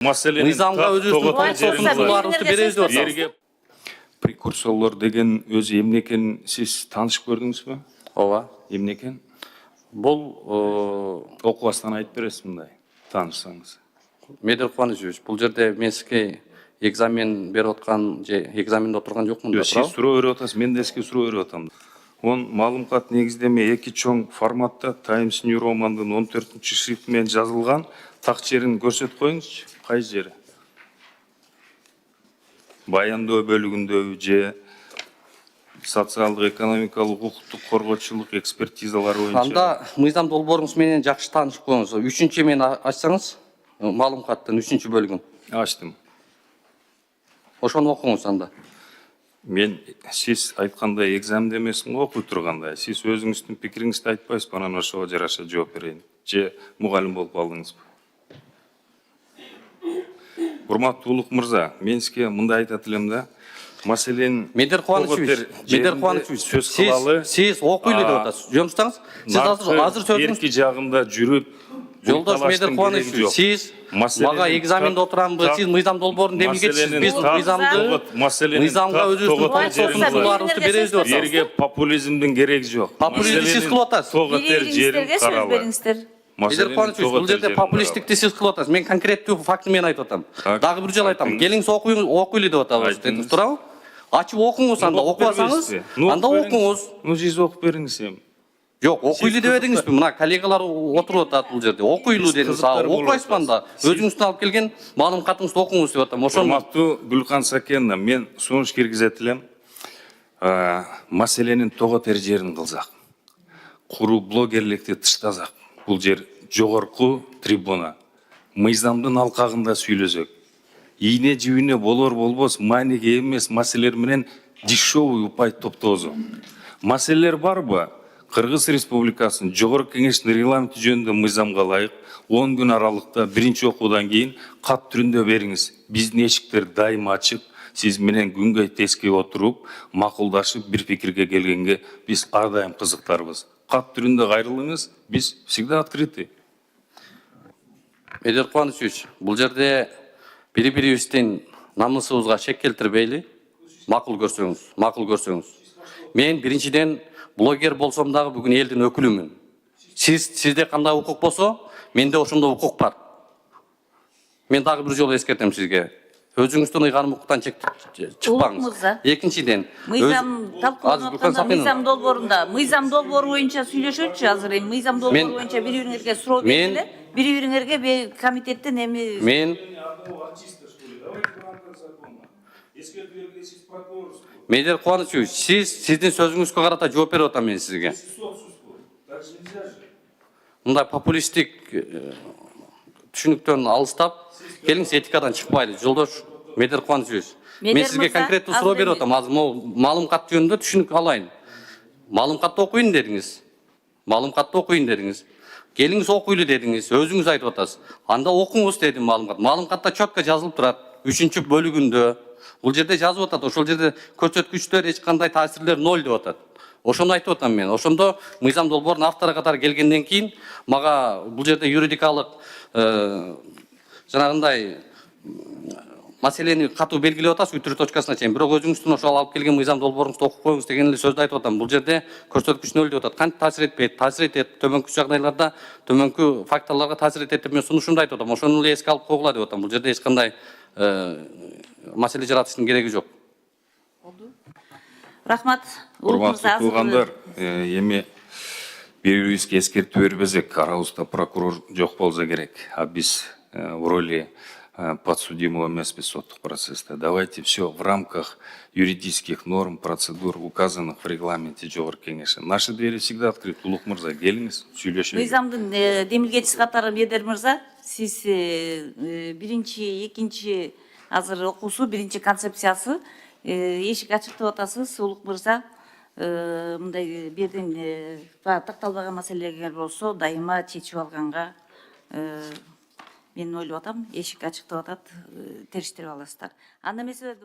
мыйзамга өзүбүздүн толуктууларыбызды беребиз деп атабыз. Прекурсорлор деген өзү эмне экенин сиз таанышып көрдүңүзбү? Ооба. Эмне экен? Бул Окубастан айтып бересиз мындай, таанышсаңыз. Медер Кубанычевич, бул жерде мен сизге экзамен берип аткан же экзаменде отурган жокмун да, Сиз суроо берип атасыз, мен да сизге суроо берип атам. Он маалымат негиздеме эки чоң форматта Times New Roman'дын 14-ші шрифти менен жазылган. Так жерин көрсөтүп коюңузчу. Кайсы жери? Баяндоо бөлүгүндөбү же социалдык, экономикалык, укуктук коргоочулук экспертизалар боюнча? Анда мыйзам долбооруңуз менен жакшы таанышып коюңуз. 3-чү мен ачсаңыз, маалыматтын 3-чү бөлүгүн. Ачтым. Ошону окуңуз анда. Мен сиз айткандай экзаменде эмесмин го окуй тургандай. Сиз өзүңүздүн пикириңизди айтпайсызбы, анан ошого жараша жооп берейин. Же мугалим болуп калдыңызбы? Урматтуу Улук мырза, мен сизге мындай айтат элем да. Маселен, Медер Кубанычевич, сиз окуйлу деп атасыз. Жомуштаңыз. Сиз азыр сөзүңүз эрки жагында жүрүп, Жолдош Медер Кубанычевич, сиз мага экзаменде отурамбы, сиз мыйзам долбоорун демилгечсиз. Биз мыйзамга өзүбүздүн толуктууларыбызды беребиз деп атабыз. Жерге популизмдин кереги жок. Популизмди сиз кылып атасыз. Бийлигиңиздерге сөз бериңиздер. Медер Кубанычевич, бул жерде популисттикти сиз кылып атасыз. Мен конкреттүү факты менен айтып атам. Дагы бир жолу айтам. Келиңиз окуйлу деп атабыз. Туурабы? Ачып окуңуз анда, окубасаңыз, анда окуңуз. Ну, сиз окуп бериңиз эми. Жок, окуйлу дебедиңизби? Мына коллегалар отуруп атат бул жерде. Окуйлу дедиңиз. Окубайсызбы анда? Өзүңүздүн алып келген маалыматыңызды окуңуз деп атам. Ошону Урматтуу Гүлкан Сакеновна, мен сунуш киргизет элем. Маселенин тоготер жерин кылсак, куру блогерликти тыштасак, бул жер жогорку трибуна. Мыйзамдын алкагында сүйлөсөк. Ийне жибине болор болбос, мааниге эмес маселелер менен дешевый упай топтобузу. Маселелер барбы? Кыргыз Республикасынын Жогорку Кеңештин регламенти жөнүндө мыйзамга ылайык 10 күн аралыкта биринчи окуудан кийин кат түрүндө бериңиз. Биздин эшиктер дайыма ачык. Сиз менен күнгөй тескей отуруп, макулдашып, бир пикирге келгенге биз ар дайым кызыктарбыз. Кат түрүндө кайрылыңыз, биз всегда открыты. Медер Кубанычевич, бул жерде бири-бирибиздин намысыбызга шек келтирбейли, макул көрсөңүз. Мен биринчиден блогер болсом дагы бүгүн элдин өкүлүмүн. Сизде кандай укук болсо, менде ошондой укук бар. Мен дагы бир жолу эскертем сизге. Өзүңүздүн ыйгарым укуктан чыкпаңыз. Экинчиден, мыйзам талкууланып атканда мыйзам долбоорунда, мыйзам долбоору боюнча сүйлөшөчү азыр эми мыйзам долбоору боюнча бири-бириңерге суроо бергиле. Бири-бириңерге комитеттен эми Мен Медер Кубанычевич, сиздин сөзүңүзгө карата жооп берип атам мен сизге. Мындай популисттик түшүнүктөн алыстап, келиңиз этикадан чыкпайлы. Жолдош Медер Кубанычевич, мен сизге конкреттүү суроо берип атам. Азыр маалымат жөнүндө түшүнүк алайын. Маалыматты окуйын дедиңиз. Келиңиз окуйлу дедиңиз, өзүңүз айтып атасыз. Анда окуңуз дедим маалымат. Маалыматта четко жазылып турат. 3-чү бөлүгүндө. Бул жерде жазып атат. Ошол жерде көрсөткүчтөр эч кандай таасирлер 0 деп атат. Ошону айтып атам мен. Ошондо мыйзам долбоорунун автору катары келгенден кийин мага бул жерде юридикалык жанагындай маселени катуу белгилеп атасыз үтүрүү точкасына чейин. Бирок өзүңүздүн ошол алып келген мыйзам долбооруңузду окуп коюңуз деген эле сөздү айтып атам. Бул жерде көрсөткүч 0 деп атат. Кантип таасир этпейт? Таасир этет. Төмөнкү жагдайларда, төмөнкү факторлорго таасир этет деп мен сунушумду айтып атам. Ошону эле эске алып койгула деп атам. Бул жерде эч кандай маселе жаратыштын кереги жок. Рахмат. Урматтуу туугандар, эми бири-бирибизге эскертүү бербесек, арабызда прокурор жок болсо керек. А биз в роли подсудимого эмеспиз соттук процессте. Давайте все в рамках юридических норм, процедур, указанных в регламенте Жогорку Кеңеши. Наши двери всегда открыты. Улук мырза, келиңиз, сүйлөшөлү. Мыйзамдын демилгечиси катары Медер мырза, сиз биринчи, экинчи азыр окуусу, биринчи концепциясы эшик ачык деп атасыз. Улук мырза, мындай бирден такталбаган маселелер болсо, дайыма чечип алганга мен ойлоп атам, эшик ачык деп атат, териштирип аласыздар. Анда эмесе